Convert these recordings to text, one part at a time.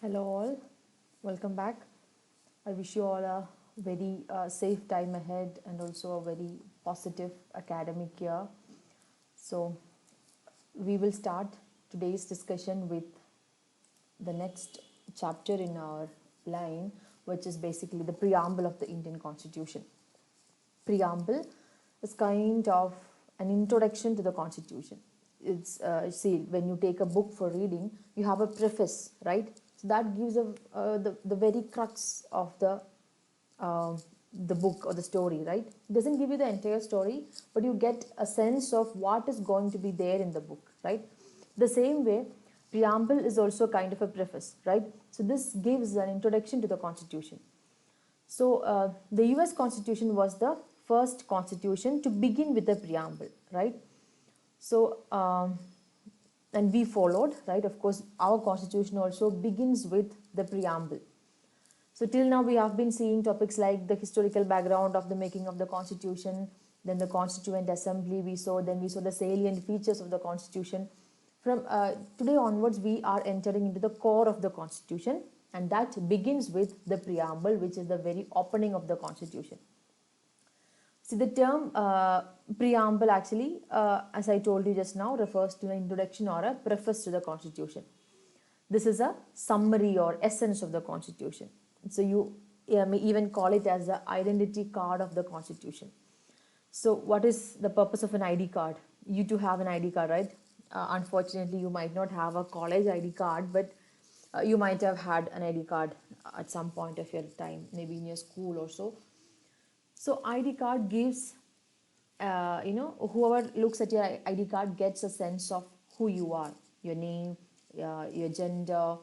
Hello all, welcome back. I wish you all a very safe time ahead and also a very positive academic year. So, we will start today's discussion with the next chapter in our line, which is basically the preamble of the Indian Constitution. Preamble is kind of an introduction to the Constitution. It's see, when you take a book for reading, you have a preface, right? So that gives the very crux of the book or the story, right? It doesn't give you the entire story, but you get a sense of what is going to be there in the book, right? The same way, preamble is also kind of a preface, right? So this gives an introduction to the Constitution. So the US Constitution was the first constitution to begin with the preamble, right? So and we followed, right? Of course, our constitution also begins with the preamble. So till now we have been seeing topics like the historical background of the making of the constitution, then the Constituent Assembly we saw, then we saw the salient features of the constitution. From today onwards, we are entering into the core of the constitution, and that begins with the preamble, which is the very opening of the constitution. See, the term preamble actually, as I told you just now, refers to an introduction or a preface to the constitution. This is a summary or essence of the constitution. So you may even call it as the identity card of the constitution. So what is the purpose of an ID card? You too have an ID card, right? Unfortunately, you might not have a college ID card, but you might have had an ID card at some point of your time, maybe in your school or so. So ID card gives, whoever looks at your ID card gets a sense of who you are, your name, your gender,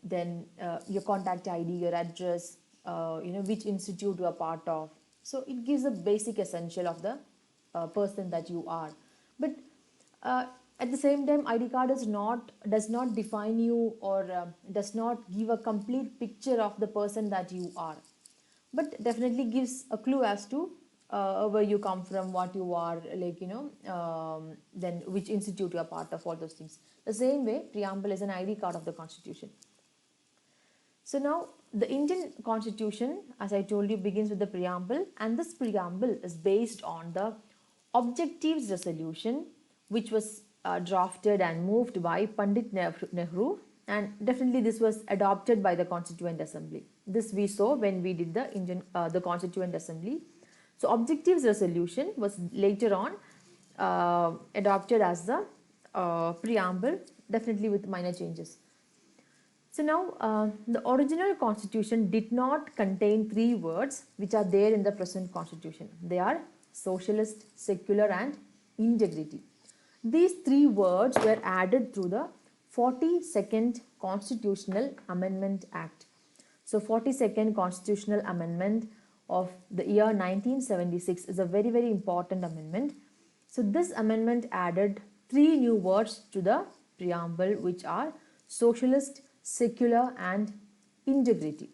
then your contact ID, your address, which institute you are part of. So it gives a basic essential of the person that you are. But at the same time, ID card does not define you or does not give a complete picture of the person that you are, but definitely gives a clue as to where you come from, what you are, then which institute you are part of, all those things. The same way, preamble is an ID card of the constitution. So now the Indian constitution, as I told you, begins with the preamble, and this preamble is based on the objectives resolution, which was drafted and moved by Pandit Nehru, and definitely this was adopted by the Constituent Assembly. This we saw when we did the Constituent Assembly. So objectives resolution was later on adopted as the preamble, definitely with minor changes. So now the original constitution did not contain three words which are there in the present constitution. They are socialist, secular and integrity. These three words were added through the 42nd Constitutional Amendment Act. So 42nd Constitutional Amendment of the year 1976 is a very, very important amendment. So this amendment added three new words to the preamble, which are socialist, secular and integrity.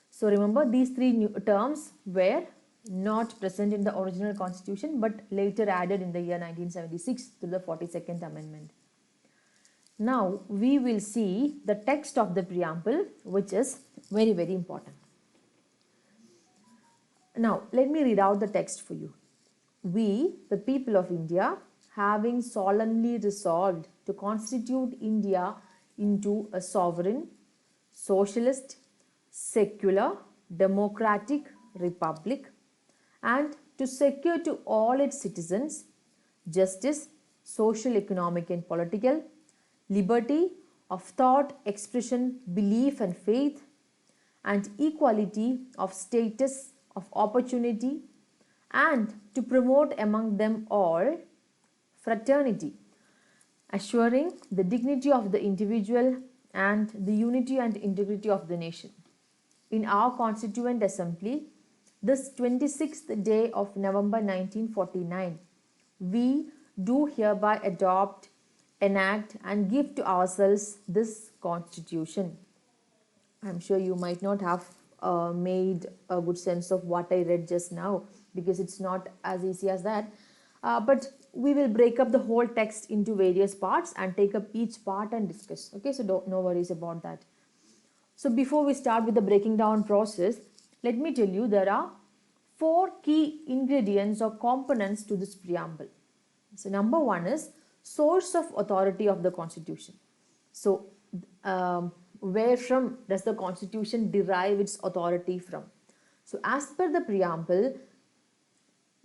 So remember, these three new terms were not present in the original constitution but later added in the year 1976 through the 42nd Amendment. Now we will see the text of the preamble, which is very, very important. Now let me read out the text for you. We, the people of India, having solemnly resolved to constitute India into a sovereign, socialist, secular, democratic republic, and to secure to all its citizens justice, social, economic and political, liberty of thought, expression, belief and faith, and equality of status, of opportunity, and to promote among them all fraternity, assuring the dignity of the individual and the unity and integrity of the nation. In our Constituent Assembly, this 26th day of November 1949, we do hereby adopt, enact and give to ourselves this Constitution. I'm sure you might not have made a good sense of what I read just now, because it's not as easy as that. But we will break up the whole text into various parts and take up each part and discuss. Okay, so no worries about that. So before we start with the breaking down process, let me tell you there are 4 key ingredients or components to this preamble. So number 1 is source of authority of the Constitution. So where from does the Constitution derive its authority from? So as per the preamble,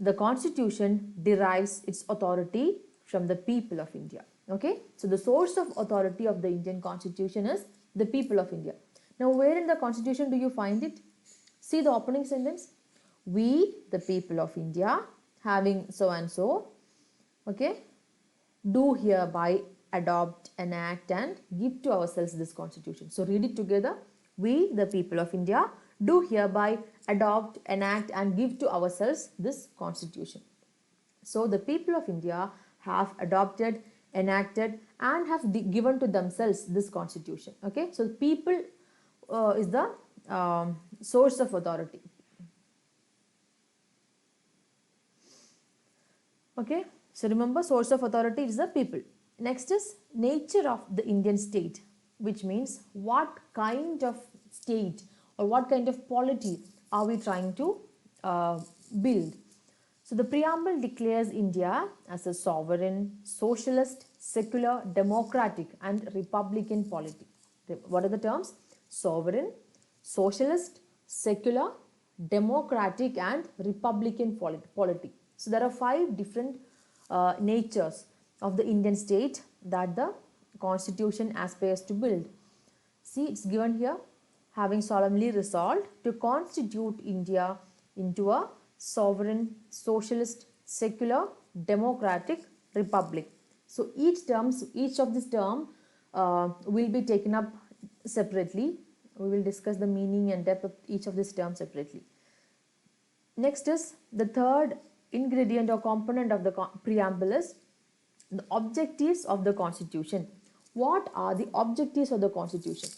the Constitution derives its authority from the people of India. Okay, so the source of authority of the Indian Constitution is the people of India. Now, where in the Constitution do you find it? See the opening sentence. We, the people of India, having so and so, okay, do hereby adopt, enact and give to ourselves this Constitution. So read it together. We, the people of India, do hereby adopt, enact and give to ourselves this Constitution. So the people of India have adopted, enacted and have given to themselves this Constitution. Okay, so the people is the source of authority. Okay, so remember, source of authority is the people. Next is nature of the Indian state, which means what kind of state or what kind of polity are we trying to build. So the preamble declares India as a sovereign, socialist, secular, democratic and republican polity. What are the terms? Sovereign, socialist, secular, democratic and republican polity. So there are 5 different natures of the Indian state that the Constitution aspires to build. See, it's given here. Having solemnly resolved to constitute India into a sovereign, socialist, secular, democratic republic. So each of these terms will be taken up separately. We will discuss the meaning and depth of each of these terms separately. Next is the third ingredient or component of the preamble is the objectives of the Constitution. What are the objectives of the Constitution?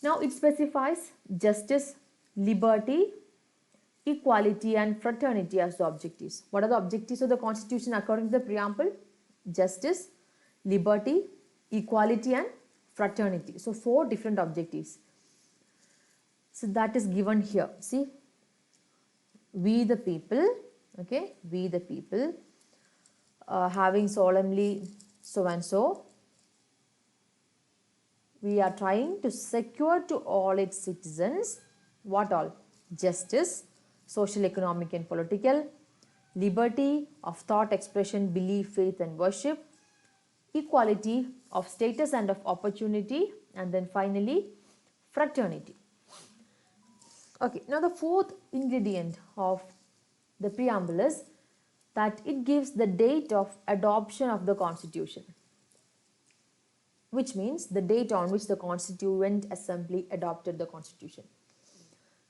Now it specifies justice, liberty, equality and fraternity as the objectives. What are the objectives of the Constitution according to the preamble? Justice, liberty, equality and fraternity. So 4 different objectives. So that is given here. See, we the people, okay, we the people, having solemnly so and so, we are trying to secure to all its citizens, what all? Justice, social, economic and political, liberty of thought, expression, belief, faith and worship, equality of status and of opportunity, and then finally fraternity. Okay, now the 4th ingredient of the preamble is that it gives the date of adoption of the Constitution, which means the date on which the Constituent Assembly adopted the Constitution.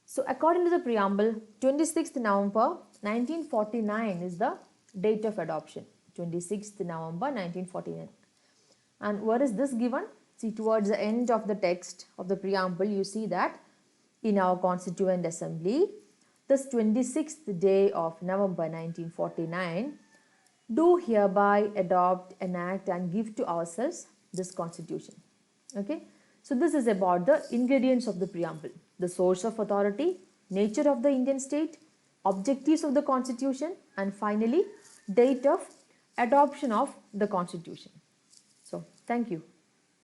So according to the preamble, 26th November 1949 is the date of adoption. 26th November 1949. And where is this given? See, towards the end of the text of the preamble, you see that in our Constituent Assembly, this 26th day of November 1949, do hereby adopt, enact and give to ourselves this Constitution. Okay, so this is about the ingredients of the preamble: the source of authority, nature of the Indian state, objectives of the Constitution, and finally date of adoption of the Constitution. So thank you.